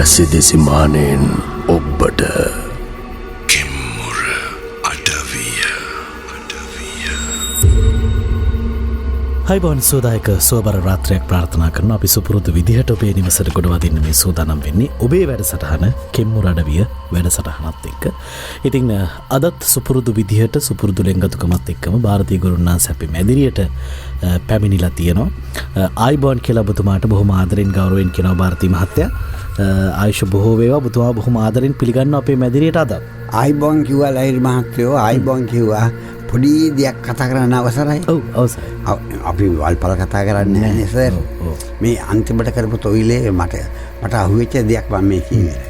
ඇසිදිසි මානෙන් ඔබ්බට හයිබෝන් සෝදායක සෝබර රාත්‍රයක් ප්‍රාර්ථනා කරන අපි සුපුරුදු විදිහට ඔබේ නිවසට ගොඩවදින්න මේ සූදානම් වෙන්නේ ඔබේ වැඩසටහන කෙම්මුර අඩවිය වැඩසටහනත් එක්ක. ඉතින් අදත් සුපුරුදු විදිහට සුපුරුදු ලෙන්ගතුකමත් එක්කම ಭಾರತೀಯ ගුරුනාන්සේ අපි මැදිරියට පැමිණිලා තියෙනවා. ආයිබෝන් කියලා ඔබතුමාට බොහොම ආදරෙන් ගෞරවයෙන් කියනවා ಭಾರತೀය මහත්තයා. ආයුෂ බොහෝ වේවා. ඔබතුමා බොහොම ආදරෙන් පිළිගන්නවා අපේ මැදිරියට අද. ආයිබෝන් කිව්වා ලහිරි මහත්තයෝ. ආයිබෝන් කිව්වා. පොඩි දෙයක් කතා කරන්න අවසරයි. ඔව් අවසරයි. අපි වල්පල කතා කරන්නේ නැහැ සර්. මේ අන්තිමට කරපු තොইলේ මට අහුවෙච්ච දෙයක් මම මේ කියන්නේ.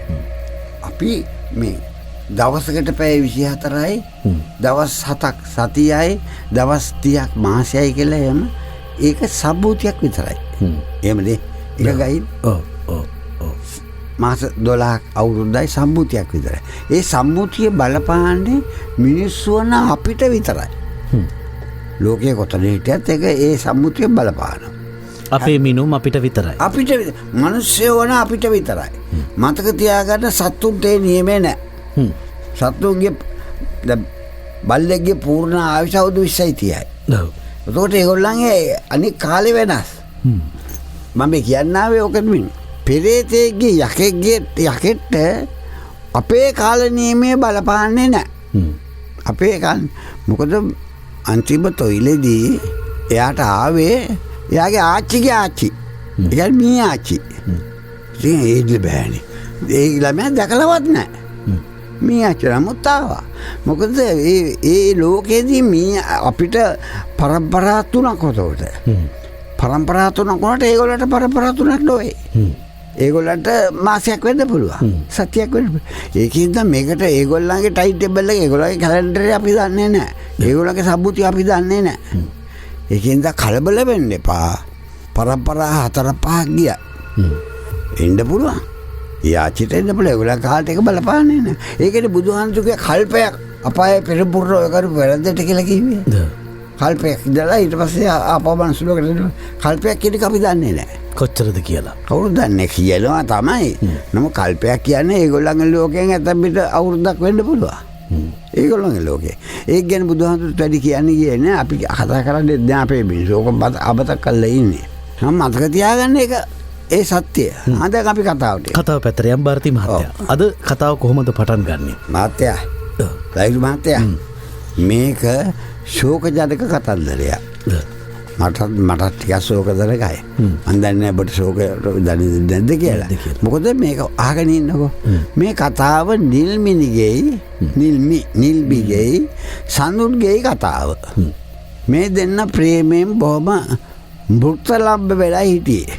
අපි මේ දවසකට පැය 24යි දවස් 7ක් සතියයි දවස් 30ක් මාසයයි කියලා එම ඒක සම්බූතියක් විතරයි. එහෙමද? ඒක ගයින්. මාස 12ක් අවුරුද්දයි සම්බූතියක් විතරයි. ඒ සම්බූතිය බලපාන්නේ මිනිස්සු වන අපිට විතරයි. ලෝකයේ කොතන හිටියත් ඒක ඒ සම්බූතිය බලපානවා. අපේ මිනුම් අපිට විතරයි. අපිට මිනිස්සු වන අපිට විතරයි. මතක තියාගන්න සත්තුන්ට ඒ නියමේ නැහැ. සත්තුන්ගේ බල්ලෙක්ගේ පූර්ණ ආයුෂ අවුරුදු 20යි 30යි. ඔව්. ඒකට ඒගොල්ලන්ගේ අනික් කාලේ වෙනස්. මම කියන්නාවේ ඔකද මිනිස්සු පෙරේතෙක්ගේ යකෙක්ට අපේ කාල නියමයේ බලපාන්නේ නැහැ. අපේ මොකද අන්තිම තොইলෙදී එයාට ආවේ එයාගේ ආච්චිගේ ආච්චි. ඒ කියන්නේ මී ආච්චි. ඉතින් ඒක බෑනේ. ඒ ළමයා දැකලවත් නැහැ. මී ආච්චි නමුත් ආවා. මොකද ඒ ලෝකෙදී මී අපිට පරම්පරා තුනක් උතෝට. පරම්පරා තුනක් වුණාට ඒගොල්ලන්ට පරම්පරා තුනක් නොවේ. ඒගොල්ලන්ට මාසයක් වෙන්න පුළුවන්. සතියක් වෙන්න පුළුවන්. ඒකින්ද මේකට ඒගොල්ලන්ගේ ටයිම් ටේබල් එක ඒගොල්ලන්ගේ කැලෙන්ඩර් එක අපි දන්නේ නැහැ. ඒගොල්ලන්ගේ සම්මුතිය අපි දන්නේ නැහැ. ඒකින්ද කලබල වෙන්න එපා. පරම්පරා 4-5ක් ගියා. එන්න පුළුවන්. යාචිට එන්න පුළුවන්. ඒගොල්ලන් කාලට එක බලපාන්නේ නැහැ. ඒකනේ බුදුහන්සේගේ කල්පයක් අපායේ පෙරපුර ඔය කරු වැරද්දට කියලා කිව්වේ. කල්පයක් ඉඳලා ඊට පස්සේ ආපවමනසුලකට කල්පයක් කියන එක අපි දන්නේ නැහැ. කොච්චරද කියලා. කවුරුද දන්නේ කියනවා තමයි. නමුත් කල්පයක් කියන්නේ ඒගොල්ලන්ගේ ලෝකයෙන් ඇතම් පිට අවුරුද්දක් වෙන්න පුළුවන්. ඒගොල්ලන්ගේ ලෝකේ. ඒක ගැන බුදුහාමුදුරුවෝ වැඩි කියන්නේ කියන්නේ අපි කතා කරන්නේ දැන් අපේ මිනිස්සු ඕක අබතක් කරලා ඉන්නේ. මම මතක තියාගන්න එක ඒ සත්‍යය. අද අපි කතාවට. කතාව පැත්තට යම් ಭಾರತೀය මහත්තයා. අද කතාව කොහොමද පටන් ගන්නෙ? මහත්තයා. ලයිව් මහත්තයා. මේක ශෝක ජනක කතන්දරයක්. මටත් ටිකක් ශෝකදරකයි. මම දන්නේ ඔබට ශෝක දන්නේ නැද්ද කියලා. මොකද මේක අහගෙන ඉන්නකෝ. මේ කතාව නිල්මිගෙයි සඳුන්ගේ කතාව. මේ දෙන්න ප්‍රේමයෙන් බොහොම මෘතලම්බ වෙලා හිටියේ.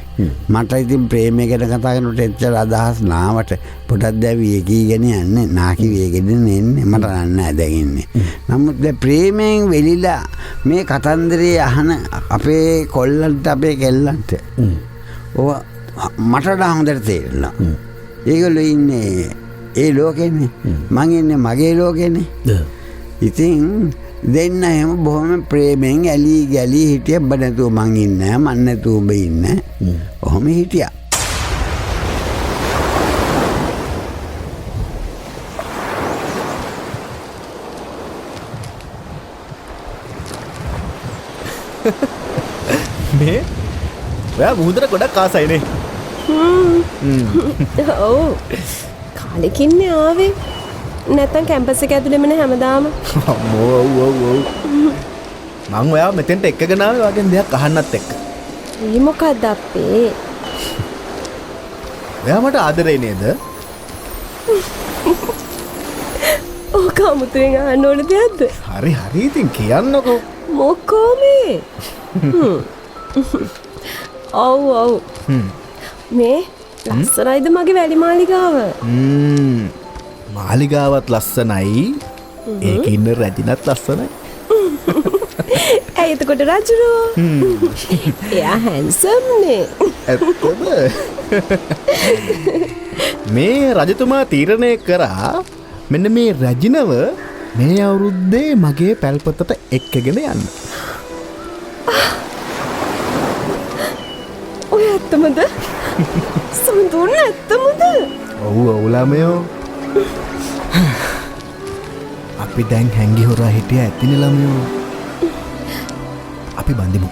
මට ඉතින් ප්‍රේමය ගැන කතා කරනකොට එච්චර අදහස් නාවට පොඩක් දැන් වේගීගෙන යන්නේ නාකි වේගෙන් එන්නේ මට නෑ දැන් ඉන්නේ. නමුත් දැන් ප්‍රේමයෙන් වෙලිලා මේ කතන්දරේ අහන අපේ කොල්ලන්ට අපේ කෙල්ලන්ට ඔය මට හොඳට තේරෙනවා. ඒගොල්ලෝ ඉන්නේ ඒ ලෝකෙනේ. මං ඉන්නේ මගේ ලෝකෙනේ. ඉතින් දෙන්න එහෙම බොහොම ප්‍රේමෙන් ඇලී ගැලී හිටිය ඔබ නැතුව මං ඉන්නේ මං නැතුව ඔබ ඉන්නේ. ඔහොම හිටියා. මේ ඔයා මුහුදට ගොඩක් ආසයිනේ. ඔව්. කාලෙකින්නේ ආවේ. නැත්තම් කැම්පස් එක ඇතුළෙම නේ හැමදාම. ඔව්. මං ඔයාව මෙතෙන්ට එක්කගෙන ආවේ වගේ දෙයක් අහන්නත් එක්ක. ඒ මොකක්ද අපේ? ඔයා මට ආදරේ නේද? ඕක අමුතුවෙන් අහන්න ඕන දෙයක්ද? හරි ඉතින් කියන්නකෝ. මොකෝ මේ? ඔව්. මේ ලස්සනයිද මගේ වැලි මාලිගාව? මාලිගාවත් ලස්සනයි. ඒක ඉන්න රැජිනත් ලස්සනයි. ඇයි එතකොට රජුරෝ? එයා හැන්සම් නේ. ඇත්තද? මේ රජතුමා තීරණය කරා මෙන්න මේ රැජිනව මේ අවුරුද්දේ මගේ පැල්පතට එක්කගෙන යන්න. ඔය ඇත්ත ඇත්තමද සඳුන් ඇත්තමද ඔව් ඔවුලාමයෝ අපි දැන් හැංගි හොරා හිටිය ඇතින ළමයෝ අපි බඳිමු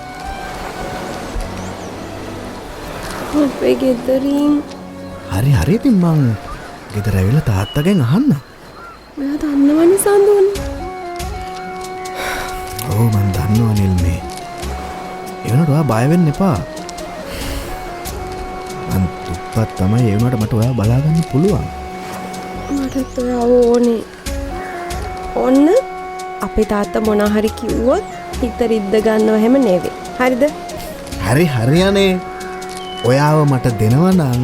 අපේ ගෙදරින් හරි හරි ඉතින් මං ගෙදර ඇවිල්ලා තාත්තගෙන් අහන්න ඔයා දන්නවනේ සඳුන් ඔව් මං දන්නවා නිල්මේ එවනට ඔයා බය වෙන්න එපා මං දුප්පත් තමයි ඒ වුණාට මට ඔයා බලාගන්න පුළුවන් මටත් ඔයා ඕනේ ඔන්න අපේ තාත්තා මොනා හරි කිව්වොත් හිත රිද්ද ගන්නව හැම නෙවෙයි හරිද හරි හරියනේ ඔයාව මට දෙනවා නම්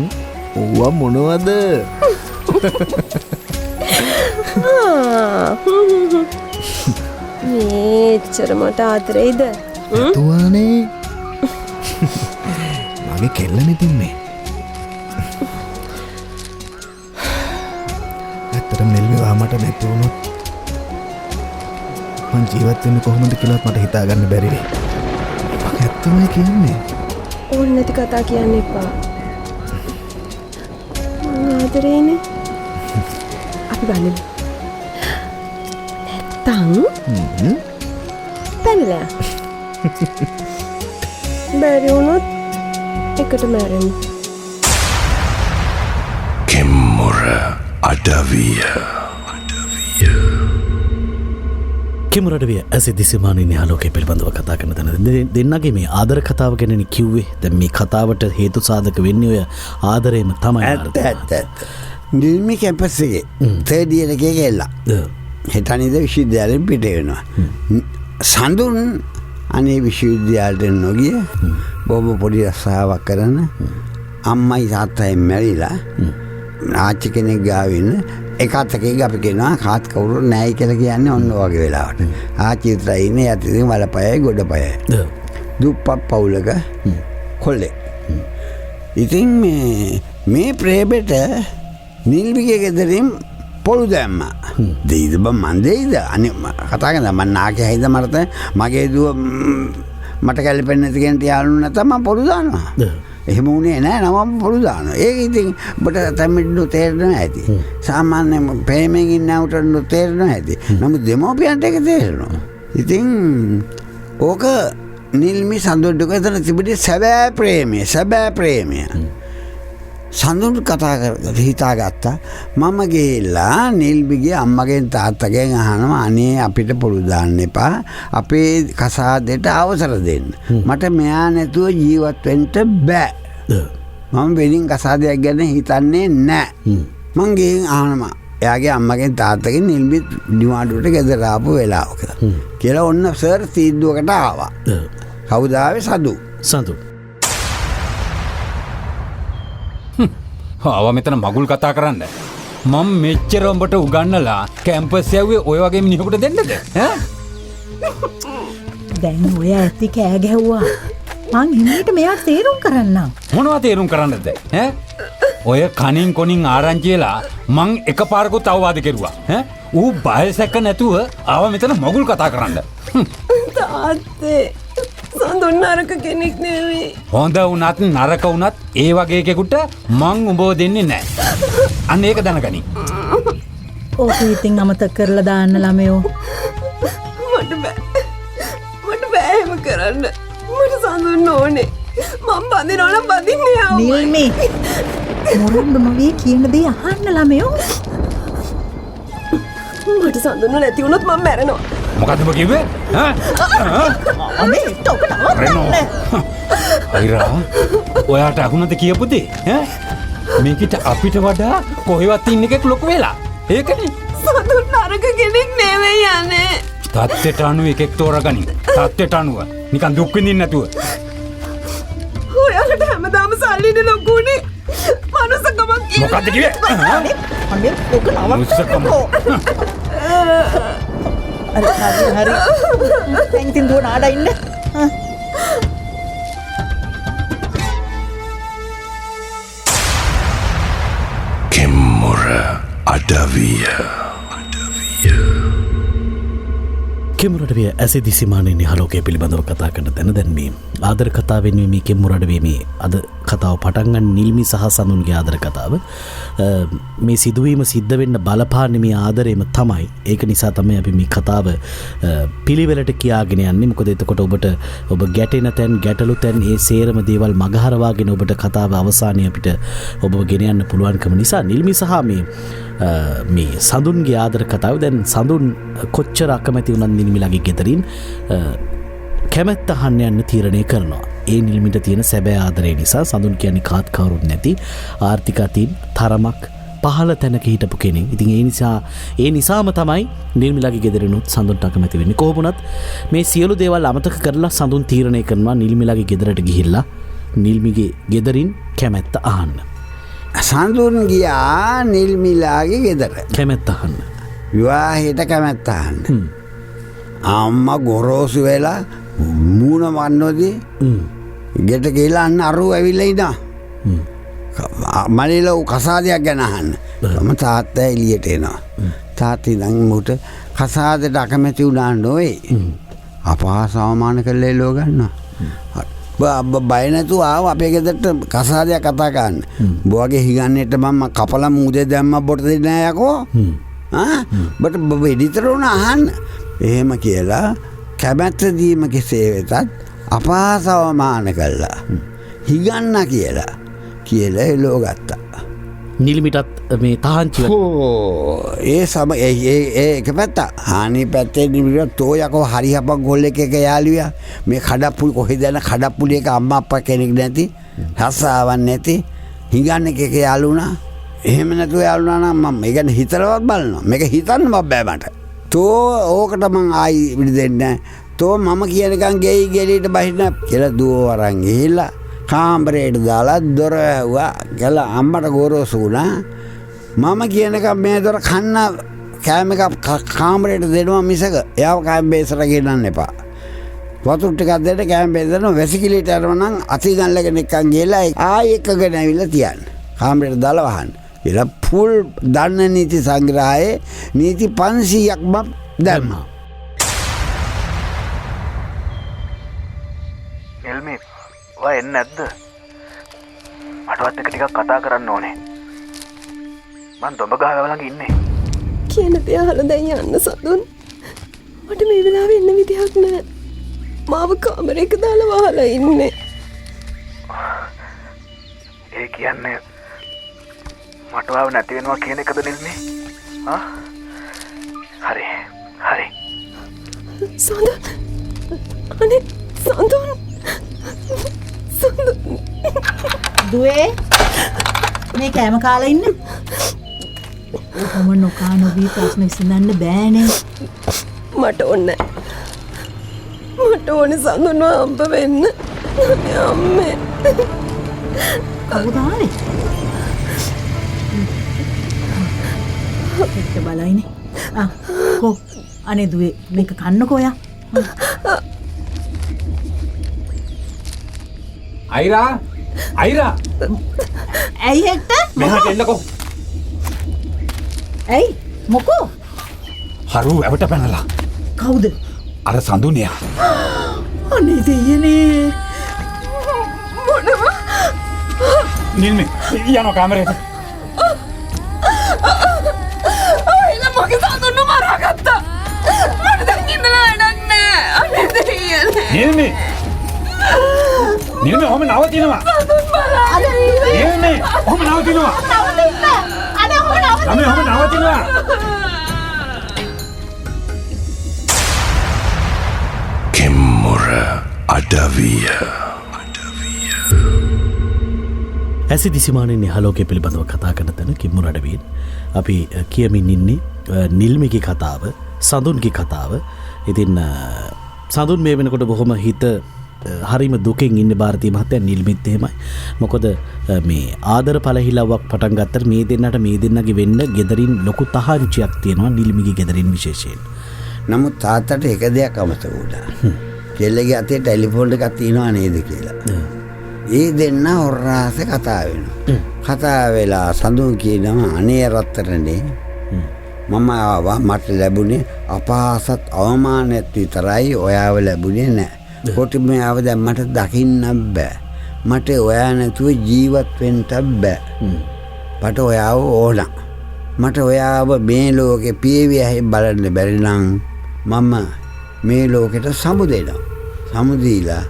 ඌව මොනවද මේච්චර මට ආතරයිද තුවානේ මගේ කෙල්ලන තින්නේ ඇත්තටම නෙල්විවා මට නැතිවුණොත් මං ජීවත්වන්න කොහොමද කියලත් මට හිතාගන්න බැරිවේ ඇත්තමයි කියන්නේ ඕන නැති කතා කියන්න එපා ආදරේනේ අපි බලමු නැත්තං පැනලා බැරි වුණොත් එකට මැරෙමු කෙම්මුර අඩවිය කිමුරටවිය ඇසි දිසිමානී යාලෝකය පිළිබඳව කතා කරන තැන දෙන්නගේ මේ ආදර කතාව ගැන කිව්වේ දැන් මේ කතාවට හේතු සාධක වෙන්නේ ඔය ආදරේම තමයි ඇත්ත නිල්මි කැම්පස් එකේ තර්ඩ් ඉයර් එකේ ගිහලා හිටනිද විශ්වවිද්‍යාලයෙන් පිට වෙනවා සඳුන් අනේ විශ්වවිද්‍යාලයට නොගිය බොහොම පොඩි රස්සාවක් කරන අම්මයි තාත්තයි මැරිලා ආච්චි කෙනෙක් ගාවින්න එකතකේ අපි කෙනවා කාත් කවුරු නෑයි කියලා කියන්නේ ඔන්න වගේ වෙලාවට ආච්චි විතරයි ඉන්නේ යටින් වලපයයි ගොඩපයයි දුප්පත් පවුලක කොල්ලෙක් ඉතින් මේ ප්‍රේමෙට නිල්විගේ ගෙදරින් පොළු දැම්මා දෙයිද බං මන් දෙයිද අනේ කතා කරන මම නාකේ හින්ද මරත මගේ දුව මට කැලපෙන්නේ නැති කෙනෙක් යාළුවෝ නැත්නම් මම පොළු දානවා එහෙම වුණේ නෑ නම පොළු දානවා ඒක ඉතින් ඔබට තමින්නු තේරෙනවා ඇති සාමාන්‍ය ප්‍රේමයෙන් ඉන්නවට තේරෙනවා ඇති නමුත් දෙමෝපියන්ට ඒක තේරෙනවා ඉතින් ඕක නිල්මි සඳුන්ට එතන තිබුණේ සැබෑ ප්‍රේමය සඳුන් කතා කර හිතාගත්තා මම ගිහිල්ලා නිල්බිගේ අම්මගෙන් තාත්තගෙන් අහනවා අනේ අපිට පොළු දාන්න එපා අපේ කසාදෙට අවසර දෙන්න මට මෙයා නැතුව ජීවත් වෙන්න බෑ මම වෙනින් කසාදයක් ගැන හිතන්නේ නෑ මං ගිහින් අහනවා එයාගේ අම්මගෙන් තාත්තගෙන් නිල්බි නිවාඩුවට ගෙදර ආපු වෙලාවක කියලා ඔන්න සර් තීන්දුවකට ආවා කවුද ආවේ සඳු ආව මෙතන මගුල් කතා කරන්න මම මෙච්චර උඹට උගන්නලා කැම්පස් යව්වේ ඔය වගේ මිනිහෙකුට දෙන්නද ඈ දැන් ඔය ඇත්ති කෑ ගැහුවා මං හිමීට මෙයාට තේරුම් කරන්න මොනවා තේරුම් කරන්නද ඈ ඔය කනින් කොනින් ආරංචි වෙලා මං එකපාරකුත් අවවාද කෙරුවා ඈ ඌ බයසක නැතුව ආව මෙතන මගුල් කතා කරන්න තාත්තේ සඳුන් නරක කෙනෙක් නෙවෙයි හොඳ වුණත් නරක වුණත් ඒ වගේ කෙනෙකුට මං උඹව දෙන්නේ නැහැ අන්න ඒක දැනගනි ඕක ඉතින් අමතක කරලා දාන්න ළමයෝ මට බෑ එහෙම කරන්න මට සඳුන් ඕනේ මම බඳිනවා නම් බඳින්නේ ආවමයි නිල්මේ මොරොන්ඩු නොවේ කියන දේ අහන්න ළමයෝ මට සඳුන් නැති වුණොත් මම මැරෙනවා මොකද්ද ඔබ කිව්වේ ඈ අනේ ටොක නවත්තන්න අයිරා ඔයාට අහුනද කියපු දේ ඈ මේකිට අපිට වඩා කොහෙවත් ඉන්න එකෙක් ලොකු වෙලා ඒකනේ සඳුන් නරක කෙනෙක් නෙවෙයි යන්නේ තාත්තට අනුව එකෙක් තෝරගනි තාත්තට අනුව නිකන් දුක් විඳින්න නැතුව ඔයාලට හැමදාම සල්ලිනේ ලොකුනේ මනුස්සකමක් මොකද්ද කිව්වේ අනේ ටොක නවත්තන්න හරි දැන් ඉතින් දුව නාඩා ඉන්න කෙම්මුර අඩවිය කෙමුරටවිය ඇසි දිසිමානයේ හලෝකය පිළිබඳව කතා කරන තැන දැන්වීම ආදර කතාවෙන්වීම කෙම්මුරඩවීමේ අද කතාව පටන්ගන්න නිල්මි සහ සඳුන්ගේ ආදර කතාව මේ සිදුවීම සිද්ධ වෙන්න බලපාන්නේ මේ ආදරේම තමයි. ඒක නිසා තමයි අපි මේ කතාව පිළිවෙලට කියාගෙන යන්නේ. මොකද එතකොට ඔබට ඔබ ගැටෙන තැන් ගැටලු තැන් ඒ සේරම දේවල් මගහරවාගෙන ඔබට කතාව අවසානයේ අපිට ඔබ ගෙන යන්න පුළුවන්කම නිසා නිල්මි සහ මේ සඳුන්ගේ ආදර කතාව දැන් සඳුන් කොච්චර අකමැති වුණත් නිල්මිලගේ ගෙදරින් කැමැත්ත අහන්න යන්න තීරණය කරනවා. ඒ නිල්මිට තියෙන සැබෑ ආදරය නිසා සඳුන් කියන්නේ කාත් කවුරුත් නැති ආර්ථික අතින් තරමක් පහළ තැනක හිටපු කෙනෙක්. ඉතින් ඒ නිසාම තමයි නිල්මිලගේ ගෙදරිනුත් සඳුන්ට අකමැති වෙන්නේ. කොහොම වුණත් මේ සියලු දේවල් අමතක කරලා සඳුන් තීරණය කරනවා නිල්මිලගේ ගෙදරට ගිහිල්ලා නිල්මිගේ ගෙදරින් කැමැත්ත අහන්න. සඳුන් ගියා නිල්මිලාගේ ගෙදර කැමැත්ත අහන්න. විවාහයට කැමැත්ත අහන්න. අම්මා ගොරෝසු වෙලා මූණ වන්නෝදී ගෙට කියලා අන්න අරුව ඇවිල්ලා ඉඳා. මලිල කසාදයක් ගැන අහන්න. මම තාත්තා එළියට එනවා. තාත්තා ඉඳන් මුට කසාදයට අකමැති වුණා නෝයි. අපහාස අවමාන කළේ ලෝ ගන්නවා. බය නැතුව ආව අපේ ගෙදරට කසාදයක් කතා කරන්න. බොවගේ හිගන්නේට මම කපලා මූදේ දැම්ම බොට දෙන්නේ නැහැ යකෝ. බට වෙඩිතර උන අහන්න. එහෙම කියලා කැමැත්ත දීම කෙසේ වෙතත් අපහාස අවමාන කළා. හිගන්න කියලා එලෝ ගත්තා. නිල්මිටත් මේ තහංචිව ඒ ඒක පැත්ත හානි පැත්තේ නිල්මිට තෝ යකෝ හරි හපක් ගොල්ලෙක් එක යාළුවා මේ කඩප්පුලි කොහෙද යන කඩප්පුලි එක අම්මා අප්පා කෙනෙක් නැති රස්සාවක් නැති හිඟන්න එක යාළුණා. එහෙම නැතුව යාළුණා නම් මම ඒක හිතලවත් බලනවා. මේක හිතන්න බෑ මට. තෝ ඕකට මං ආයි විදි දෙන්නේ. තෝ මම කියනකම් ගෙයි ගෙලියට බහින්න කියලා දුව අරන් ගිහිල්ලා කාමරේට දාලා දොර ඇහුවා. ගලා අම්මට ගොරෝසු වුණා. මම කියනකම් මේ දොර කන්න කෑම එක කාමරේට දෙනවා මිසක එයාව කෑම බේසට ගෙන්නන්න එපා. වතුර ටිකක් දෙන්න කෑම බේස දෙනවා. වැසිකිළියට යනවා නම් අතිගල්ලගෙන එක්කන් ගිහලා ආයි එකගෙන ඇවිල්ලා තියන්න. කාමරේට දාලා වහන්න. කියලා ෆුල් දන්න නීති සංග්‍රහයේ නීති 500ක්ම දැම්මා. එල්මි ඔය එන්නේ නැද්ද? මටවත් එක ටිකක් කතා කරන්න ඕනේ. මං දොඹ ගහ ළඟ ඉන්නේ. කියන දේ අහලා දැන් යන්න සඳුන්. මට මේ වෙලාවේ ඉන්න විදිහක් නැහැ. මාව කාමරේක දාලා වහලා ඉන්නේ. ඒ කියන්නේ මටවාව නැති වෙනවා කියන එකද නිල්මි? හරි. සඳුන්. අනේ සඳුන්. දුවේ මේ කෑම කාලා ඉන්න. ඔහොම නොකා නොබී ප්‍රශ්න විසඳන්න බෑනේ. මට ඕනේ සඳුන්ව හම්බ වෙන්න. අම්මේ. කවුද ආවේ? එක්ක බලයිනේ. කො අනේ දුවේ මේක කන්නකෝ යා. අයිරා ඇයි හෙක්ටර්? මෙහාට එන්නකෝ. ඇයි මොකෝ? හරු ඇවට පැනලා. කවුද? අර සඳුනියා. අනේ දෙයනේ. නිල්මි යනවා කාමරේට. අයිලා මගේ සඳුන්ව මරාගත්තා. මට දැන් ඉන්න වැඩක් නෑ. අනේ දෙයනේ. නිල්මි ඔහම නවතිනවා. නිල්මි ඔහම නවතිනවා. කෙම්මුර අඩවිය. ඇසි දිසිමානෙන් හලෝකය පිළිබඳව කතා කරන තැන කිම්මුර අඩවියෙන් අපි කියමින් ඉන්නේ නිල්මිගේ කතාව සඳුන්ගේ කතාව. ඉතින් සඳුන් මේ වෙනකොට බොහොම හිත හරිම දුකෙන් ඉන්න භාරතීය මහත්තයා නිල්මිත් එහෙමයි. මොකද මේ ආදර පළහිලවක් පටන් ගත්තට මේ දෙන්නගේ වෙන්න ගෙදරින් ලොකු තහංචියක් තියෙනවා නිල්මිගේ ගෙදරින් විශේෂයෙන්. නමුත් තාත්තට එක දෙයක් අමතක වුණා. කෙල්ලගේ අතේ ටෙලිෆෝන් එකක් තියෙනවා නේද කියලා. ඒ දෙන්න හොරාස කතා වෙනවා. කතා වෙලා සඳුන් කියනවා අනේ රත්තරනේ මම ආවා මට ලැබුණේ අපහාසත් අවමානයත් විතරයි ඔයාව ලැබුණේ නැහැ. කොටිම ආව දැන් මට දකින්න බෑ. මට ඔයා නැතුව ජීවත් වෙන්නත් බෑ. මට ඔයාව ඕන. මට ඔයාව මේ ලෝකේ පියවියයි බලන්න බැරි නම් මම මේ ලෝකෙට සමු දෙනවා. සමු දීලා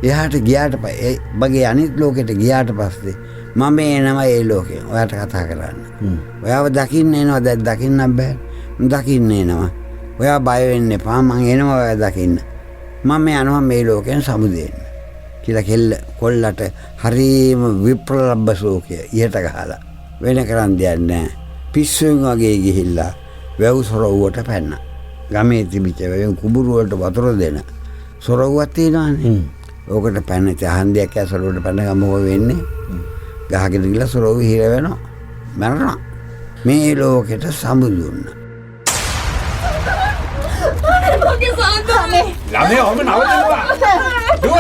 එහාට ගියාට පස්සේ බගේ අනිත් ලෝකෙට ගියාට පස්සේ මම එනවා ඒ ලෝකේ ඔයාට කතා කරන්න. ඔයාව දකින්න එනවා. දැන් දකින්න බෑ. දකින්න එනවා. ඔයා බය වෙන්න එපා. මං එනවා ඔයා දකින්න. මම යනවා මේ ලෝකෙන් සමු දෙන්න කියලා කොල්ලට හරීම විප්ලව ශෝකය ඉහට ගහලා වෙන කරන් දෙයක් නැහැ. පිස්සුවෙන් වගේ ගිහිල්ලා වැව් සොරවුවට පැන්න. ගමේ තිබිච්ච වැව් කුඹුරු වලට වතුර දෙන සොරවුවක් තියෙනවානේ. ඕකට පැන්න චහන්දියක් ඇසලුවට පැන්න ගමෝ වෙන්නේ. ගහගෙන ගිහලා සොරවු හිර වෙනවා. මරනවා. මේ ලෝකෙට සමු දුන්නා. ළමයා ඔහම නවතිනවා. දුව.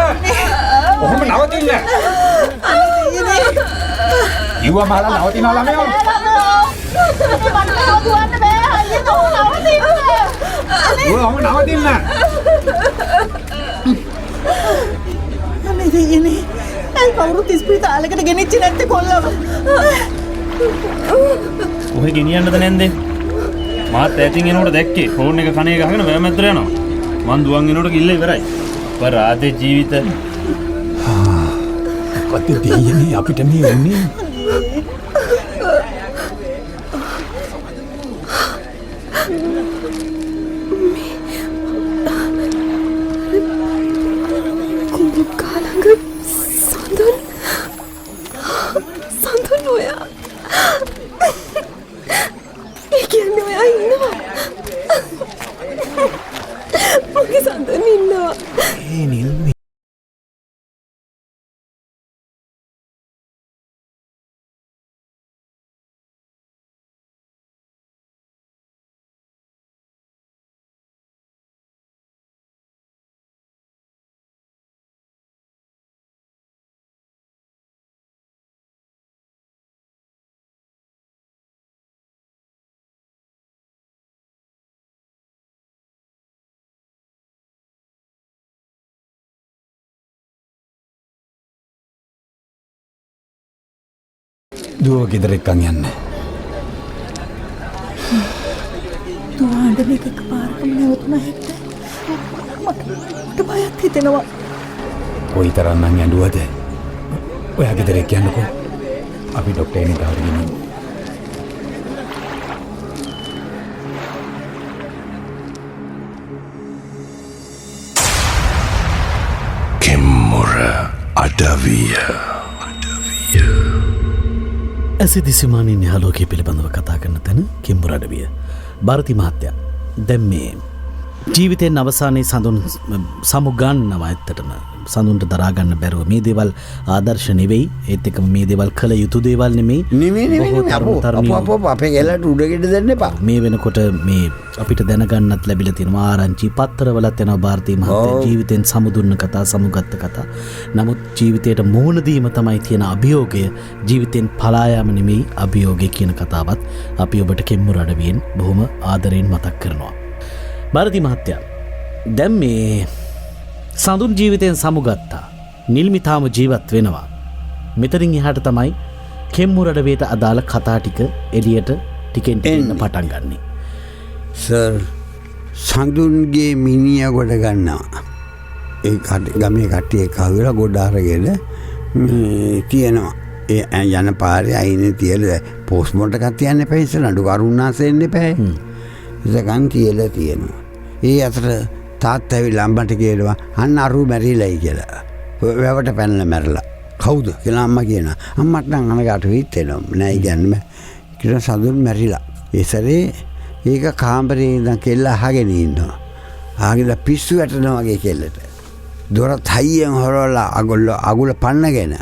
ඔහම නවතින්න. ඉුවා මහලා නවතිනවා ළමයා. දුව ඔහම නවතින්න. අනේ දෙයනේ. ඇයි කවුරුත් ඉස්පිරිතාලෙකට ගෙනිච්චි නැත්තේ කොල්ලව? ඔහෙ ගෙනියන්නද නැන්දේ? මාත් ඇතින් එනකොට දැක්කේ ෆෝන් එක කනේ ගහගෙන වැමැද්දට යනවා. මං දුවන් එනකොට ගිල්ල ඉවරයි. पर රාතේ ජීවිත කොත් දෙයනේ අපිට මේ වෙන්නේ. කුඹුකාලඟ සඳුන් ඔයා. ඒ කියන්නේ ඔයා ඉන්නවා. මගේ සඳුන් ඉන්නවා. ඒ නිල්මි. දුව ගෙදර එක්කන් යන්න. දුව අඬන එක එකපාරටම නැවතුන හැක්ද? මට බයත් හිතෙනවා. කොයි තරම් නම් ඇඬුවද? ඔයා ගෙදර එක්ක යන්නකෝ. අපි ડોක්ටර් එකට හරියන්නේ. කෙම්මුර අඩවිය. ඇසිදිසිමානින් යාලෝකය පිළිබඳව කතා කරන තැන කෙම්මුර අඩවිය. භාරති මහත්තයා දැන් මේ ජීවිතයෙන් අවසානයේ සඳුන් සමුගන්නව ඇත්තටම සඳුන්ට දරාගන්න බැරුව මේ දේවල් ආදර්ශ නෙවෙයි. ඒත් එක්කම මේ දේවල් කළ යුතු දේවල් නෙමෙයි. අපේ ගෙලට උඩගෙඩ දෙන්න එපා. මේ වෙනකොට මේ අපිට දැනගන්නත් ලැබිලා තියෙනවා ආරංචි පත්තරවලත් යනවා ಭಾರತೀಯ මහත්තයා ජීවිතෙන් සමුදුන්න කතා සමුගත්ත කතා. නමුත් ජීවිතයට මුහුණ දීම තමයි තියෙන අභියෝගය. ජීවිතෙන් පලා යාම නෙමෙයි අභියෝගය කියන කතාවත් අපි ඔබට කෙම්මුර අඩවියෙන් බොහොම ආදරයෙන් මතක් කරනවා. ಭಾರತೀය මහත්තයා දැන් මේ සඳුන් ජීවිතයෙන් සමුගත්තා. නිල්මිතාම ජීවත් වෙනවා. මෙතනින් එහාට තමයි කෙම්මුර අඩවියට අදාළ කතා ටික එළියට ටිකෙන් ටික පටන් ගන්නෙ. සර් සඳුන්ගේ මිනිිය ගොඩ ගන්නවා. ඒ ගමේ කට්ටිය කවුලා ගොඩ අරගෙන තියෙනවා. ඒ යන පාරේ අයිනේ තියලා පෝස්ට් එකක් තියන්න එපා. ඉතින් නඩු කරුණාසෙ එන්න එපා. ඉතකන් තියලා තියෙනවා. ඒ අතර තාත්තා ඇවිල්ලා අම්මට කියනවා අන්න අරු මැරිලායි කියලා. වැවට පැනලා මැරලා. කවුද කියලා අම්මා කියනවා. අම්මට නම් අනගාට හිතෙනවා. නෑ කියන්නේ කියලා සඳුන් මැරිලා. ඒ සැරේ ඒක කාමරේ ඉඳන් කෙල්ල අහගෙන ඉන්නවා. ආගෙන පිස්සු වැටෙනවා වගේ කෙල්ලට. දොරත් හයියෙන් හොරවලා අගුල පන්නගෙන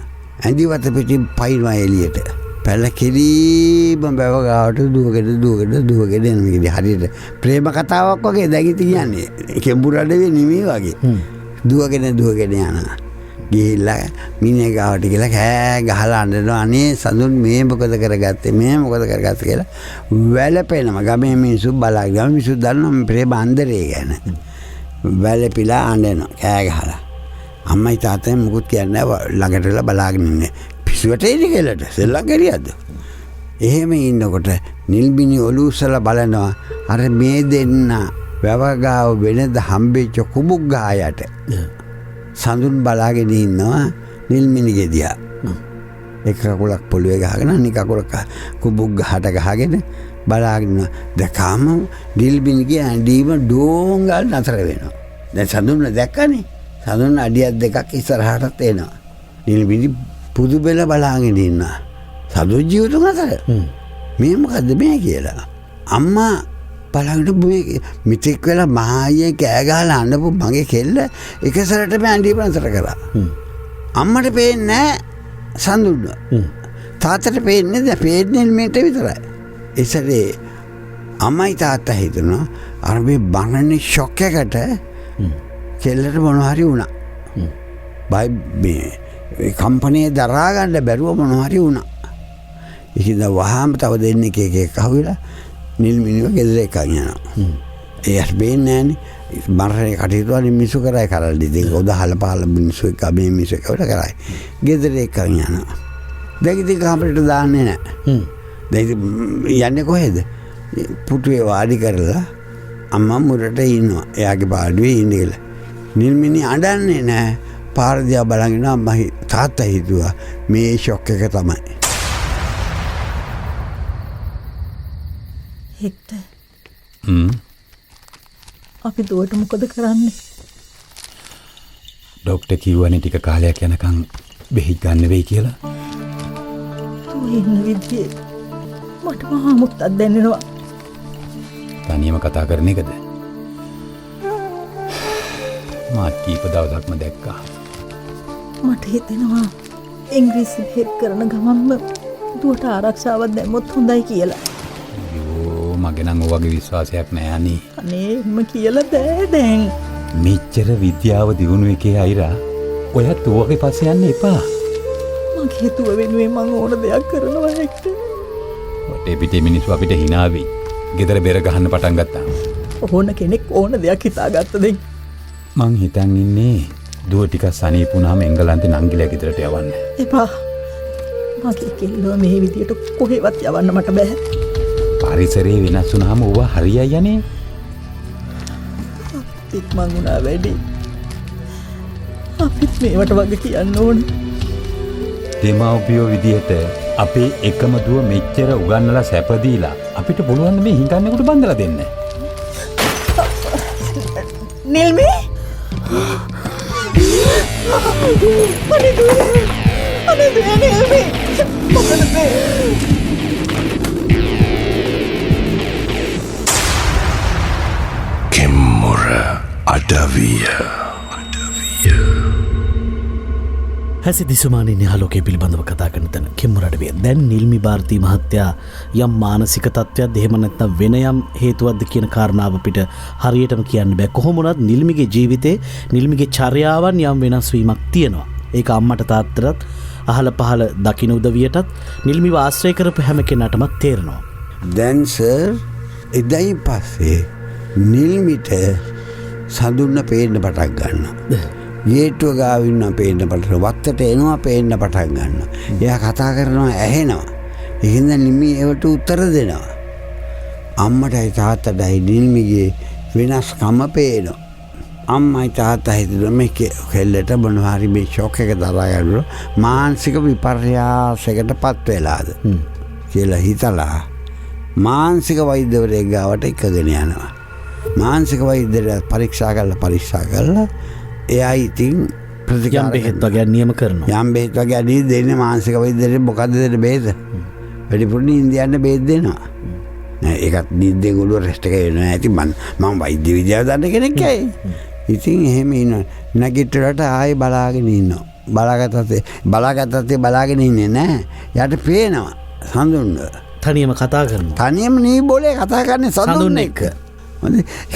ඇඳිවත පිටින් පයින්වා එළියට. පැල කිරීම බැව ගාවට දුවගෙන එනවා. හරියට ප්‍රේම කතාවක් වගේ දැකිති කියන්නේ. කෙම්මුර අඩවිය නෙමෙයි වගේ. දුවගෙන යනවා. ගිහිල්ලා මිනිහ ගාවට ගිහලා කෑ ගහලා අඬනවා. අනේ සඳුන් මේ මොකද කරගත්තේ කියලා වැළපෙනවා. ගමේ මිනිස්සු බලාගෙන ගම මිනිස්සු දන්නවා ප්‍රේම අන්දරේ ගැන. වැළපිලා අඬනවා කෑ ගහලා. අම්මයි තාත්තයි මුකුත් කියන්නේ ළඟට වෙලා බලාගෙන ඉන්නේ. පිස්සුවට එන්නේ කෙලට සෙල්ලම් කරියද? එහෙම ඉන්නකොට නිල්බිනි ඔලුව උස්සලා බලනවා අර මේ දෙන්න වැවගාව වෙනද හම්බෙච්ච කුඹුක් ගහයට. සඳුන් බලාගෙන ඉන්නවා නිල්මිනිගේ දිහා. එක කකුලක් පොළවේ ගහගෙන අනික කකුල කුඹුක් ගහට ගහගෙන බලාගෙන දැකාම නිල්බිනිගේ ඇඬීම ඩෝංගල් නතර වෙනවා. දැන් සඳුන් දැක්කනේ. සඳුන් අඩියක් දෙකක් ඉස්සරහටත් එනවා. නිල්බිනි පුදු බෙල බලාගෙන ඉන්නවා. සඳුන් ජීවිතුන් අතර. මේ මොකද්ද මේ කියලා. අම්මා බලන්න මිත්‍යෙක් වෙලා මහායේ කෑ ගහලා අඬපු මගේ කෙල්ල එක සැරේටම ඇඬීම නතර කරා. අම්මට පේන්නේ නැහැ සඳුන්. තාත්තට පේන්නේ දැන් පේන්නේ මේට විතරයි. ඒසරේ අම්මයි තාත්තා හිතනවා අර මේ බනනේ ෂොක් එකට කෙල්ලට මොනවා හරි වුණා. බයි මේ කම්පැනි දරා ගන්න බැරුව මොනවා හරි වුණා. ඉතින් වහාම තව දෙන්නේ එක අහුවිලා නිල්මිනිව ගෙදර එකන් යනවා. එයාට බේන්නේ නැහනේ. මරණේ කටයුතු වලින් මිසු කරයි කරල්ලි. ඉතින් උදහල පහල මිනිස්සු එක්ක මේ මිනිස්සු එක්ක වැඩ කරයි. ගෙදර එකන් යනවා. දැන් ඉතින් කාමරේට දාන්නේ නැහැ. දැන් යන්නේ කොහෙද? පුටුවේ වාඩි කරලා අම්මා මුරට ඉන්නවා. එයාගේ පාඩුවේ ඉන්නේ කියලා. නිල්මිනි අඬන්නේ නැහැ. පාර දිහා බලගෙන අම්මා තාත්තා හිතුවා මේ ෂොක් එක තමයි. හෙක්ටර් අපි දුවට මොකද කරන්නේ? ඩොක්ටර් කිව්වනේ ටික කාලයක් යනකම් බෙහෙත් ගන්න වෙයි කියලා. තෝ ඉන්න විදිහේ මට මහා මුත්තක් දැනෙනවා. තනියම කතා කරන එකද? මාත් කීප දවසක්ම දැක්කා. මට හිතෙනවා ඉංග්‍රීසි බෙහෙත් කරන ගමන්ම දුවට ආරක්ෂාවක් දැම්මොත් හොඳයි කියලා. මගේ නම් ඔයගේ විශ්වාසයක් නෑ අනේ. අනේ මම කියලා බෑ දැන්. මෙච්චර විද්‍යාව දියුණු එකේ අයිරා ඔයත් ඔයගේ පස්සේ යන්න එපා. මගේ දුව වෙනුවෙන් මම ඕන දෙයක් කරනවා හෙක්ටර්. වටේ පිටේ මිනිස්සු අපිට hina වෙයි. ගෙදර බෙර ගහන්න පටන් ගත්තා. ඕන කෙනෙක් ඕන දෙයක් හිතාගත්ත දෙන්. මං හිතන් ඉන්නේ දුව ටිකක් සනීප වුණාම එංගලන්තේ නංගිලා ගෙදරට යවන්න. එපා. මගේ කෙල්ලව මේ විදියට කොහෙවත් යවන්න මට බෑ. පරිසරයේ වෙනස් වුණාම ඕවා හරියයි යන්නේ. ඉක්මන් වුණා වැඩි. අපිත් මේවට වගේ කියන්න ඕන. දෙමව්පියෝ විදිහට අපේ එකම දුව මෙච්චර උගන්නලා සැප දීලා අපිට පුළුවන් මේ හිඟන්නේකට බඳලා දෙන්න. නිල්මි අනේ නිල්මි මොකද මේ කෙම්මුර අඩවිය හැසි දිසුමානින් යාලෝකයේ පිළිබඳව කතා කරන තැන කෙම්මුරඩවිය. දැන් නිල්මි ಭಾರತಿ මහත්තයා යම් මානසික තත්ත්වයක් එහෙම නැත්නම් වෙන යම් හේතුවක්ද කියන කාරණාව අපිට හරියටම කියන්න බෑ. කොහොම වුණත් නිල්මිගේ ජීවිතේ නිල්මිගේ චර්යාවන් යම් වෙනස් වීමක් තියෙනවා. ඒක අම්මට තාත්තටත් අහල පහල දකින්න උදවියටත් නිල්මිව ආශ්‍රය කරපු හැම කෙනාටම තේරෙනවා. දැන් සර් එදයි පස්සේ නිල්මිට සඳුන්න පේන්න පටන් ගන්නවා. ගේට්ටුව ගාවින්න පේන්න පටන් වත්තට එනවා පේන්න පටන් ගන්නවා. එයා කතා කරනවා ඇහෙනවා. එහෙනම් නිමි ඒවට උත්තර දෙනවා. අම්මටයි තාත්තටයි නිල්මිගේ වෙනස්කම පේනවා. අම්මයි තාත්තා හිතනවා මේ කෙල්ලට මොනවා හරි මේ ෂොක් එක දරා ගන්න මානසික විපර්යාසයකට පත් වෙලාද කියලා හිතලා මානසික වෛද්‍යවරයෙක් ගාවට එකගෙන යනවා. මානසික වෛද්‍යවරයා පරීක්ෂා කරලා එයා ඉතින් යම් බෙහෙත් වගේ නියම කරනවා. යම් බෙහෙත් වගේ අදී දෙන්නේ මානසික වෛද්‍යවරයෙක් මොකද්ද දෙන්නේ බෙහෙත? වැඩිපුර නින්දියන්න බෙහෙත් දෙනවා. නෑ ඒකත් නින්දෙන් ඔළුව රෙස්ට් එක වෙනවා. ඇති මම වෛද්‍ය විද්‍යාව දන්න කෙනෙක් ඇයි. ඉතින් එහෙම ඉන්නවා. නැගිටලට ආයෙ බලාගෙන ඉන්නවා. බලාගත්තත් බලාගෙන ඉන්නේ නෑ. යාට පේනවා සඳුන් තනියම කතා කරනවා. තනියම නී බෝලේ කතා කරන්නේ සඳුන් එක්ක.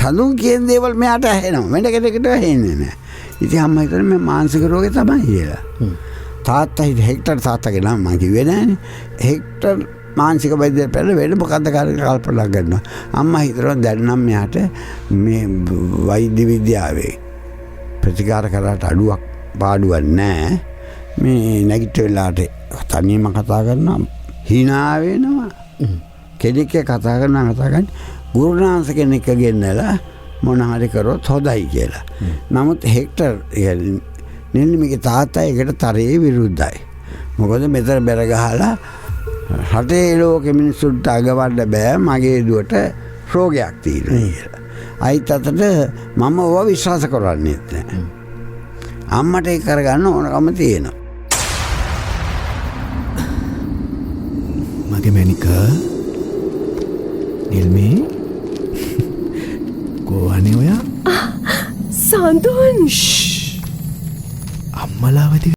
සඳුන් කියන දේවල් මෙයාට ඇහෙනවා. වෙන කෙනෙකුට ඇහෙන්නේ නෑ. ඉතින් අම්මා හිතන්නේ මේ මානසික රෝගේ තමයි කියලා. තාත්තා හෙක්ටර් තාත්තගේ නම මම කිව්වේ නෑනේ. හෙක්ටර් මානසික වෛද්‍ය පැල වෙන මොකද්ද කල්පනා කරනවා. අම්මා හිතනවා දැන් නම් මෙයාට මේ වෛද්‍ය විද්‍යාවේ ප්‍රතිකාර කරාට අඩුවක් පාඩුවක් නෑ. මේ නැගිට වෙලාට තනියම කතා කරනවා හිනා වෙනවා. කෙනෙක් කතා කරන ගුරුනාන්ස කෙනෙක් ගෙන්නලා මොන හරි කරොත් හොඳයි කියලා. නමුත් හෙක්ටර් නිල්මිගේ තාත්තා එකට තරයේ විරුද්ධයි. මොකද මෙතන බැර ගහලා රටේ ලෝකෙ මිනිස්සුන්ට අගවන්න බෑ මගේ දුවට රෝගයක් තියෙනවා කියලා. අයිත් අතට මම ඕවා විශ්වාස කරන්නේත් නෑ. අම්මට ඒක කරගන්න ඕනකම තියෙනවා. මගේ මැනික නිල්මේ කෝවනේ ඔයා සඳුන් අම්මලාවති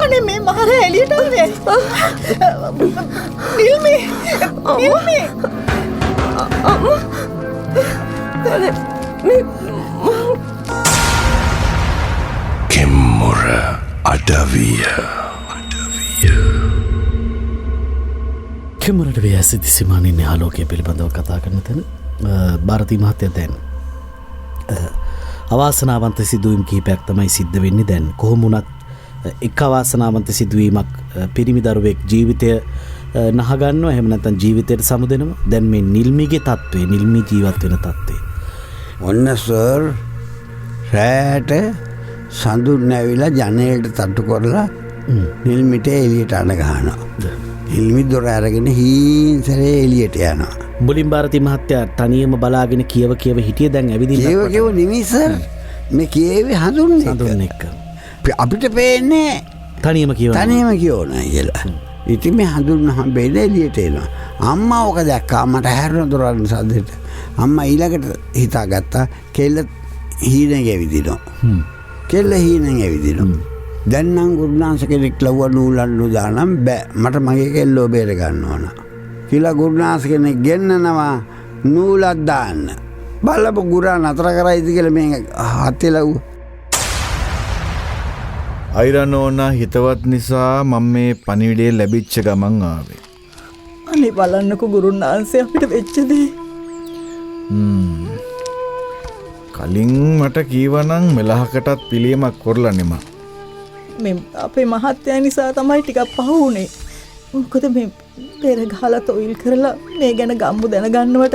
අනේ මේ මහර එළියට ආවේ. නිල්මේ කෙම්මුර අඩවිය. කෙම්මුරට වේ ඇසිදි සිමානින්නේ ආලෝකය පිළිබඳව කතා කරන තැන භාරතී මහත්තය දැන් අවාසනාවන්ත සිදුවීම් කීපයක් තමයි සිද්ධ වෙන්නේ. දැන් කොහොමුණත් එක් අවාසනාවන්ත සිදුවීමක් පිරිමි දරුවෙක් ජීවිතය නහගන්නවා, එහෙම නැත්නම් ජීවිතයට සමුදෙනවා. දැන් මේ නිල්මිගේ තත්ත්වය, නිල්මි ජීවත් වෙන තත්ත්වය ඔන්න සර් රෑට සඳුන් ඇවිලා ජනේලට තට්ටු කරලා නිල්මිට එළියට අඬ ගහනවා. නිල්මි දොර අරගෙන හීන්සරේ එළියට යනවා. මුලින් භාරතී මහත්තයා තනියම බලාගෙන කියව හිටියේ. දැන් ඇවිදින්න කියව නෙමෙයි සර්, මේ කියෙවි හඳුන් එක අපිට පේන්නේ තනියම කියවන කියලා. ඉතින් මේ හඳුන් හම්බෙන්න එළියට එනවා. අම්මා ඕක දැක්කා. මට හැරෙන දොරවල් සද්දෙට අම්මා ඊළඟට හිතාගත්තා කෙල්ල හීනෙන් ඇවිදිනවා. කෙල්ල හීනෙන් ඇවිදිනවා. දැන් නම් ගුරුනාන්ස කෙනෙක් ලව්ව නූලන්නු දානම් බෑ, මට මගේ කෙල්ලෝ බේර ගන්න ඕන කියලා ගුරුනාන්ස කෙනෙක් ගෙන්නනවා නූලක් දාන්න. බලපු ගුරා නතර කරයිද කියලා මේ හත්තේ ලව්ව. අයිරන් ඕනා හිතවත් නිසා මම මේ පණිවිඩය ලැබිච්ච ගමන් ආවේ. අනේ බලන්නකෝ ගුරුනාන්සේ අපිට වෙච්ච දේ. කලින් මට කීවනම් මෙලහකටත් පිළියමක් කරලා නෙම. මේ අපේ මහත්තයා නිසා තමයි ටිකක් පහ වුනේ. මොකද මේ පෙර ගහලා තොইল කරලා මේ ගැන ගම්මු දැනගන්නවට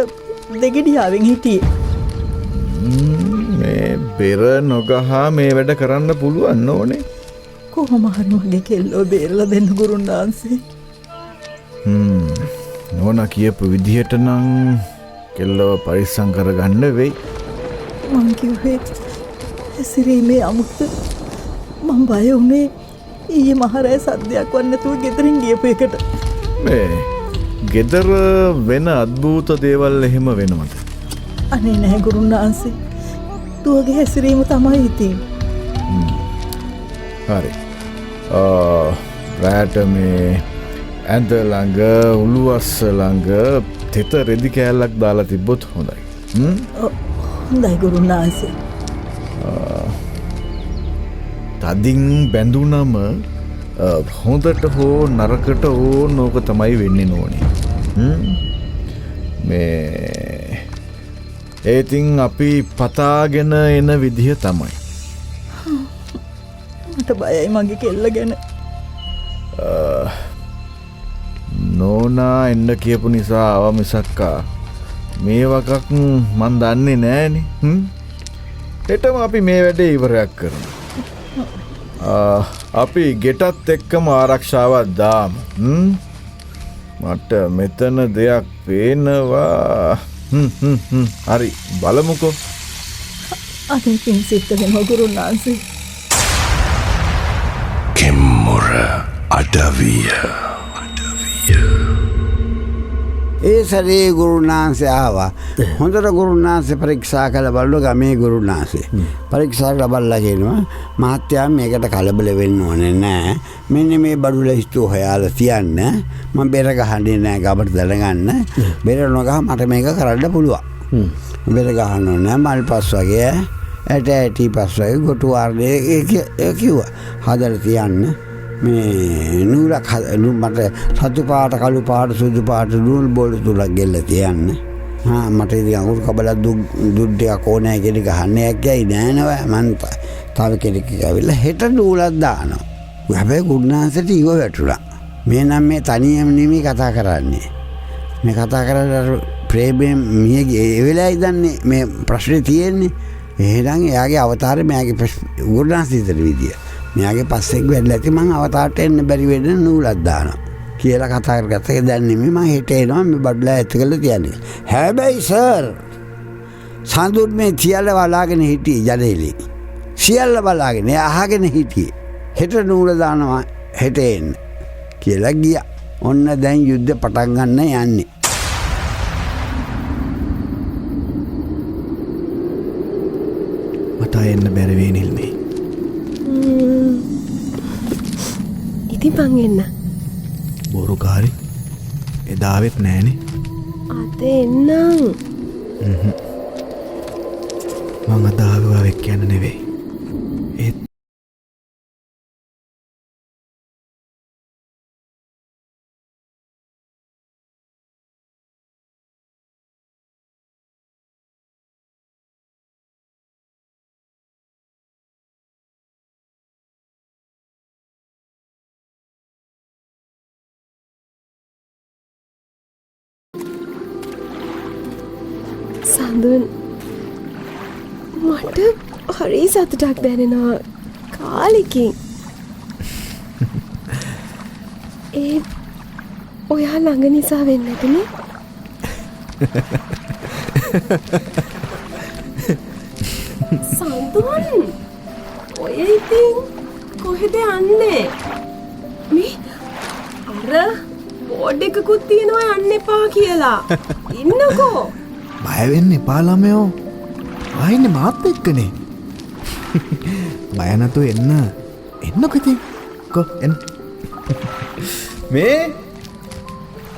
දෙගිඩියාවෙන් හිටියේ. මේ බෙර නොගහා මේ වැඩ කරන්න පුළුවන් ඕනේ. කොහොම හරි මගේ කෙල්ලෝ බේරලා දෙන්න ගුරුනාන්සේ. නෝනා කියපු විදිහට නම් කෙල්ලව පරිස්සම් කරගන්න වෙයි. මං කිව්වේ ඇසිරීමේ අමුත්ත මං බය වුණේ ඊයේ මහරෑ සද්දයක් වන්න නැතුව ගෙදරින් ගියපු එකට. මේ ගෙදර වෙන අද්භූත දේවල් එහෙම වෙනවද? අනේ නැහැ ගුරුන් වහන්සේ. දුවගේ හැසිරීම තමයි ඉතින්. හරි. රැට මේ ඇඳ ළඟ උළුවස්ස ළඟ තෙත රෙදි කෑල්ලක් දාලා තිබ්බොත් හොඳයි. හොඳයි ගුරුන් වහන්සේ. තදින් බැඳුනම හොඳට හෝ නරකට හෝ නෝක තමයි වෙන්නේ නෝනේ. මේ ඒතින් අපි පතාගෙන එන විදිහ තමයි. මට බයයි මගේ කෙල්ල ගැන. නෝනා එන්න කියපු නිසා ආව මිසක්කා මේ වගක් මන් දන්නේ නෑනේ. හෙටම අපි මේ වැඩේ ඉවරයක් කරමු. අපි ගෙටත් එක්කම ආරක්ෂාවක් දාමු. මට මෙතන දෙයක් පේනවා. හරි බලමුකෝ. අනේ පින් සිද්ධ වෙනවා ගුරුන් වහන්සේ. කෙම්මුර අඩවිය. ඒ සරේ ගුරුනාන්සේ ආවා. හොඳට ගුරුනාන්සේ පරීක්ෂා කළ බලු ගමේ ගුරුනාන්සේ. පරීක්ෂා කළ බලලා කියනවා මහත්තයා මේකට කලබල වෙන්න ඕනේ නෑ. මෙන්න මේ බඩු ලැයිස්තු හොයාලා තියන්න. මම බෙර ගහන්නේ නෑ ගබට දැනගන්න. බෙර නොගහ මට මේක කරන්න පුළුවන්. බෙර ගහන්න ඕනේ මල් පස් වගේ ඇටි පස් වගේ ගොටු වර්ණයේ කිව්වා. හදලා තියන්න. මේ නූලක් මට සතු පාට කළු පාට සුදු පාට නූල් බෝල තුනක් ගෙල්ල තියන්න. මට ඉතින් අඟුරු කබලක් දුක් ටිකක් ඕනෑ කෙනෙක් ගහන්න යැයි නෑ නව මං තව කෙනෙක් ඇවිල්ලා හෙට නූලක් දානවා. හැබැයි ගුණාන්සට ඉව වැටුණා. මේ නම් මේ තනියම නෙමෙයි කතා කරන්නේ. මේ කතා කරලා ප්‍රේමයෙන් මියගේ ඒ වෙලාවයි දන්නේ මේ ප්‍රශ්නේ තියෙන්නේ. එහෙනම් එයාගේ අවතාරය මෙයාගේ ගුණාන්සිතට විදිය. මෙයාගේ පස්සෙක් වෙලා ඇති මං අවතාරට එන්න බැරි වෙන නූලක් දානවා කියලා කතා කරගත්ත එක දැන් නෙමෙයි මං හෙට එනවා මේ බඩලා ඇත්ත කළා තියන්නේ. හැබැයි සර් සඳුන් මේ සියල්ල බලාගෙන හිටියේ ජනේලි. සියල්ල බලාගෙන අහගෙන හිටියේ. හෙට නූල දානවා හෙට එන්න කියලා ගියා. ඔන්න දැන් යුද්ධ පටන් ගන්න යන්නේ. මට එන්න බැරි වෙයි නිල්මේ. ඉතින් මං එන්න. බොරුකාරි එදාවෙත් නෑනේ. අද එන්නම්. මං අදාගවා වෙක් යන්න නෙවෙයි. ඒත් සඳුන් මට හරි සතුටක් දැනෙනවා කාලෙකින්. ඒ ඔයා ළඟ නිසා වෙන්න ඇතිනේ. සඳුන් ඔය ඉතින් කොහෙද යන්නේ? මේ අර බෝඩ් එකකුත් තියෙනවා යන්න එපා කියලා. ඉන්නකෝ. බයවෙන්න එපා ළමයෝ. ආයින්නේ මාත් එක්කනේ. බය නැතුව එන්නකො ඉතින්. කො එන්න. මේ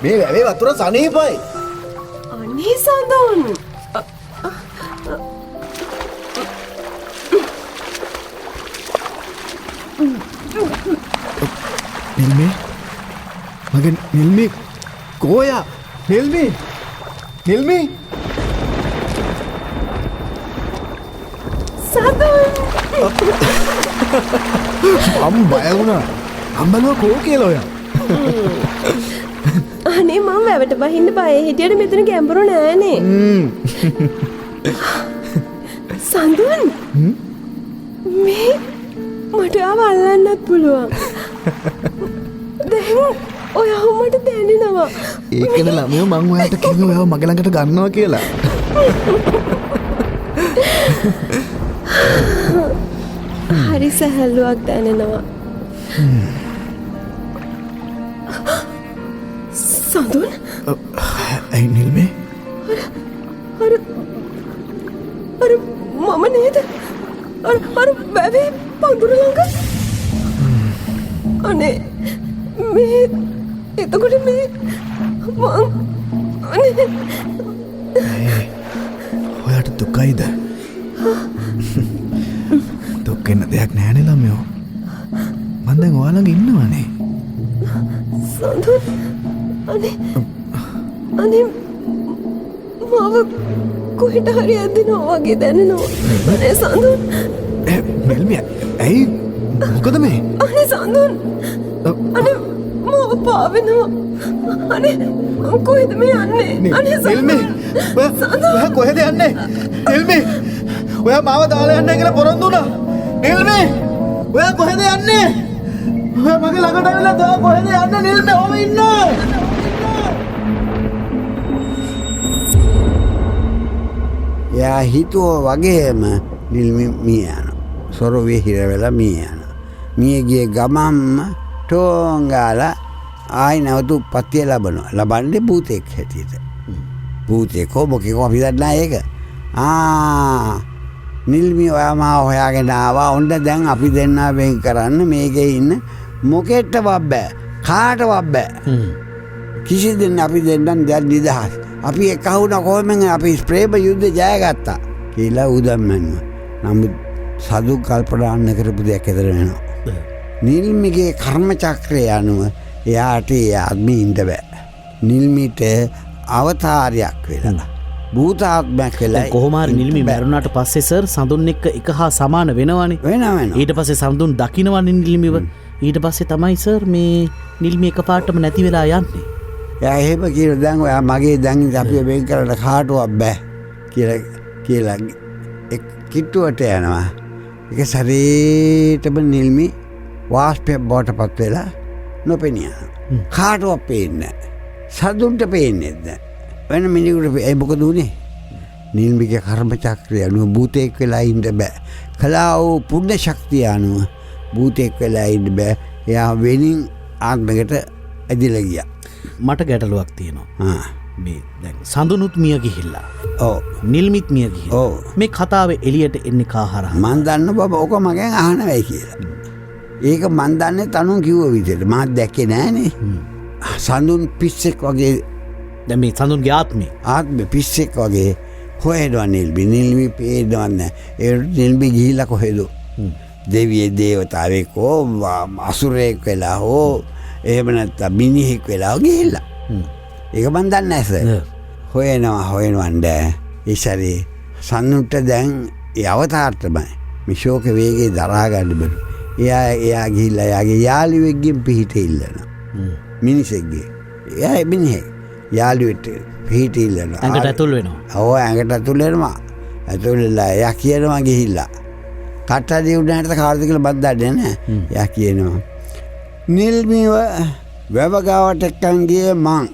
වැවේ වතුර සනීපයි. අනේ සඳුන්. නිල්මේ මගේ නිල්මේ කෝයා නිල්මේ නිල්මේ මම බය වුණා. අම්බලුව කෝ කියලා ඔයා. අනේ මම වැවට බහින්න බය හිටියට මෙතන ගැඹුරු නෑනේ. සඳුන් මේ මට ආව අල්ලන්නත් පුළුවන්. දැන් ඔයා මට දැනෙනවා. ඒකනේ ළමයෝ මං ඔයාට කිව්වේ ඔයාව මගේ ළඟට ගන්නවා කියලා. හරි සැහැල්ලුවක් දැනෙනවා. සඳුන් ඇයි නිල්මේ අර මම නේද අර වැවේ පඳුර ළඟ අනේ මේ එතකොට මේ අනේ ඔයාට දුකයිද දුක්කෙන්න දෙයක් නෑනේ ළමයෝ මන් දැන් ඔයාලඟ ඉන්නවනේ සඳුන් අනේ මාව කොහෙට හරි ඇදෙනවා වගේ දැනෙනවා අනේ සඳුන් නිල්මිය ඇයි මොකද මේ අනේ සඳුන් අනේ මාව පාවෙනවා අනේ කොහෙද මේ යන්නේ අනේ නිල්මේ ඔයා කොහෙද යන්නේ නිල්මේ ඔයා මාව දාලා යන්න කියලා පොරොන්දු වුණා නිල්මේ ඔයා කොහෙද යන්නේ ඔයා මගේ ළඟට ඇවිල්ලා තව කොහෙද යන්නේ නිල්මේ ඔබ ඉන්න එයා හිතුව වගේම නිල්මි මිය යන සොරවේ හිර වෙලා මිය යන මිය ගිය ගමම්ම ටෝංගාලා ආයි නැවත උප්පත්තිය ලබන්නේ භූතෙක් හැටියට භූතෙකෝ මොකෙකෝ අපි දන්නා ඒක නිල්මි ඔයා මාව හොයාගෙන ආවා ඔන්න දැන් අපි දෙන්නා වෙන් කරන්න මේකේ ඉන්න මොකෙට්ටවත් බෑ කාටවත් බෑ කිසි දෙන්න අපි දෙන්නම් දැන් නිදහස් අපි එකහුණ කොහොමද අපි ප්‍රේම යුද්ධ ජයගත්තා කියලා උදම්මන්ව නමුත් සතු කල්පනාන්න කරපු දෙයක් ඇතර වෙනවා නිල්මිගේ කර්ම චක්‍රය අනුව එයාට ඒ ආත්මේ ඉන්න බෑ නිල්මිට අවතාරයක් වෙලා භූතාත්මයක් වෙලා කොහොම හරි නිල්මි මැරුණාට පස්සේ සර් සඳුන් එක්ක එක හා සමාන වෙනවනේ වෙනවා ඊට පස්සේ සඳුන් දකින්නවනේ නිල්මිව ඊට පස්සේ තමයි සර් මේ නිල්මි එකපාරටම නැති වෙලා යන්නේ එයා එහෙම කියලා දැන් ඔයා මගේ දැන් අපි වෙන් කරන්න කාටවත් බෑ කියලා කිට්ටුවට යනවා ඒක සරීටම නිල්මි වාස්පයක් බවට පත් වෙලා නොපෙනිය කාටවත් පේන්නේ සතුන්ට පේන්නේ නැහැ වෙන මිනිහෙකුට ඒ මොකද උනේ නිල්මිගේ කර්ම චක්‍රය අනුව භූතෙක් වෙලා ඉන්න බෑ කලා වූ පුණ්‍ය ශක්තිය අනුව භූතෙක් වෙලා ඉන්න බෑ එයා වෙනින් ආත්මයකට ඇදිලා ගියා මට ගැටලුවක් තියෙනවා මේ දැන් සඳුනුත් මිය ගිහිල්ලා ඔව් නිල්මිත් මිය ගිහිල්ලා ඔව් මේ කතාවේ එළියට එන්නේ කාහරහා මන් දන්න බබ ඔක මගෙන් අහනවයි කියලා ඒක මන් දන්නේ තනුන් කිව්ව විදිහට මාත් දැක්කේ නෑනේ සඳුන් පිස්සෙක් වගේ දැන් මේ සඳුන්ගේ ආත්මේ පිස්සෙක් වගේ හොයනවා නිල්මි පේනවා නෑ ඒ නිල්මි ගිහිල්ලා කොහෙද දෙවියෙක් දේවතාවෙක් හෝ අසුරයෙක් වෙලා හෝ එහෙම නැත්නම් මිනිහෙක් වෙලා ගිහිල්ලා ඒක මන් දන්නේ නැහැ සර් හොයනවා නෑ ඉස්සරේ සම්නුට දැන් ඒ අවතාර තමයි මේ ශෝක වේගේ දරා ගන්න බැරි එයා ගිහිල්ලා එයාගේ යාළුවෙක්ගෙන් පිහිට ඉල්ලනවා මිනිසෙක්ගේ එයා මිනිහෙක් යාළුවෙට පිහිට ඉල්ලනවා ඇඟට ඇතුල් වෙනවා ඔව් ඇඟට ඇතුල් වෙනවා ඇතුල් වෙලා එයා කියනවා ගිහිල්ලා කට්ටඩිය උඩට කාර්ද කියලා බත් දන්නේ නැහැ එයා කියනවා නිල්මිව වැවගාවට එක්කන් ගියේ මං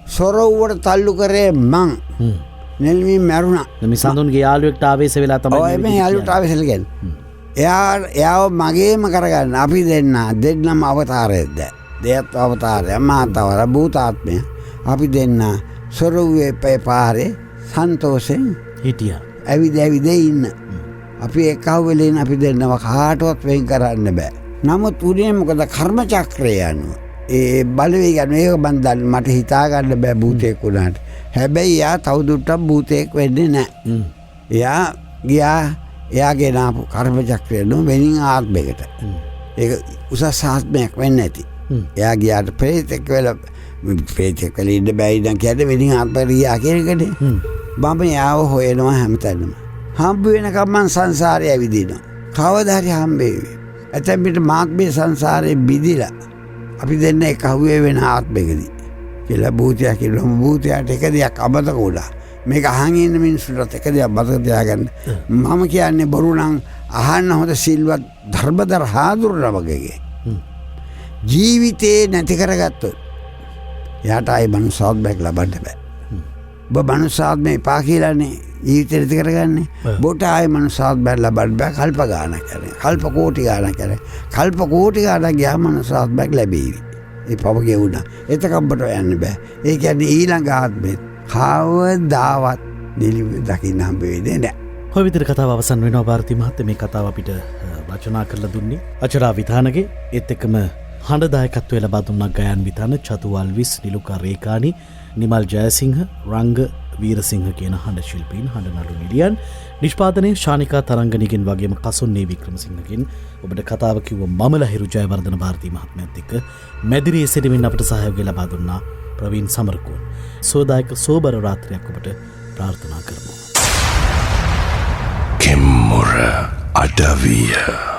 සොරව්වට තල්ලු කරේ මං නිල්මි මැරුණා මේ සඳුන්ගේ යාළුවෙක්ට ආවේශ වෙලා තමයි ඔය මේ යාළුවට ආවේශ වෙලා එයාව මගේම කරගන්න අපි දෙන්නම අවතාරයක්ද දෙයත් අවතාරය මාතවර භූතාත්මය අපි දෙන්න සොරව්වේ පාරේ සන්තෝෂෙන් හිටියා ඇවිද ඉන්න අපි එකව්වෙලෙන් අපි දෙන්නව කාටවත් වෙන් කරන්න බෑ නමුත් උනේ මොකද කර්ම චක්‍රය අනුව ඒ බලවේග අනුව ඒක මන් දන්නේ මට හිතා ගන්න බෑ භූතයෙක් වුණාට හැබැයි එයා තවදුරටත් භූතයෙක් වෙන්නේ නැහැ එයාගේ නාපු කර්ම චක්‍රය අනුව වෙනින් ආත්මයකට ඒක උසස් ආත්මයක් වෙන්නේ නැති එයා ගියාට ප්‍රේතෙක් වෙලා ඉන්න බෑ ඉඳන් කියන්නේ වෙනින් ආත්මයට ගියා කියන එකනේ මම යාව හොයනවා හැමතැනම හම්බ වෙනකම් මං සංසාරේ ඇවිදිනවා කවදා හරි හම්බෙවි ඇතැම් විට මාත් මේ සංසාරේ බිදිලා අපි දෙන්න එක හුවේ වෙන ආත්මයකදී කියලා භූතයා කියනවා භූතයාට එක දෙයක් අමතක වුණා මේක අහන් ඉන්න මිනිස්සුන්ට එක දෙයක් මතක තියාගන්න මම කියන්නේ බොරු නම් අහන්න හොඳ සිල්වත් ධර්මදර හාමුදුරුවෝ ජීවිතේ නැති කරගත්තොත් එයාට ආයි මනුස්සාත්මයක් ලබන්න බෑ මනුස්සාත්මය එපා කියලානේ ජීවිතය නැති කරගන්නේ. බොට ආයේ මනුස්සාත්මය ලබන්න බෑ කල්ප ගාන කරේ. කල්ප කෝටි ගාන කරේ. කල්ප කෝටි ගාන ගියාම මනුස්සාත්මයක් ලැබෙවි. ඒ පව ගෙවුණා. එතකම්බට යන්න බෑ. ඒ කියන්නේ ඊළඟ ආත්මෙත් කවදාවත් නිලි දකින්න හම්බ වෙන්නේ නැහැ. ඔය විදිහට කතාව අවසන් වෙනවා ಭಾರತಿ මහත්තයා. මේ කතාව අපිට රචනා කරලා දුන්නේ අචරා විතානගේ. ඒත් එක්කම හඬ දායකත්වය ලබා දුන්නා ගයන් විතාන, චතු අල්විස්, නිලුකා රේකානි, නිමල් ජයසිංහ, රංග වීරසිංහ කියන හඬ ශිල්පීන්, හඬ නළු නිලියන්. නිෂ්පාදනයේ ශානිකා තරංගනිගෙන් වගේම කසුන්නේ වික්‍රමසිංහගෙන්. ඔබට කතාව කිව්ව මම ලහිරු ජයවර්ධන ಭಾರತಿ මහත්මයාත් එක්ක මැදිරියේ සිටමින් අපට සහයෝගය ලබා දුන්නා ප්‍රවීන් සමරකෝන්. සෝදායක සෝබර රාත්‍රියක් ඔබට ප්‍රාර්ථනා කරමු. කෙම්මුර අඩවිය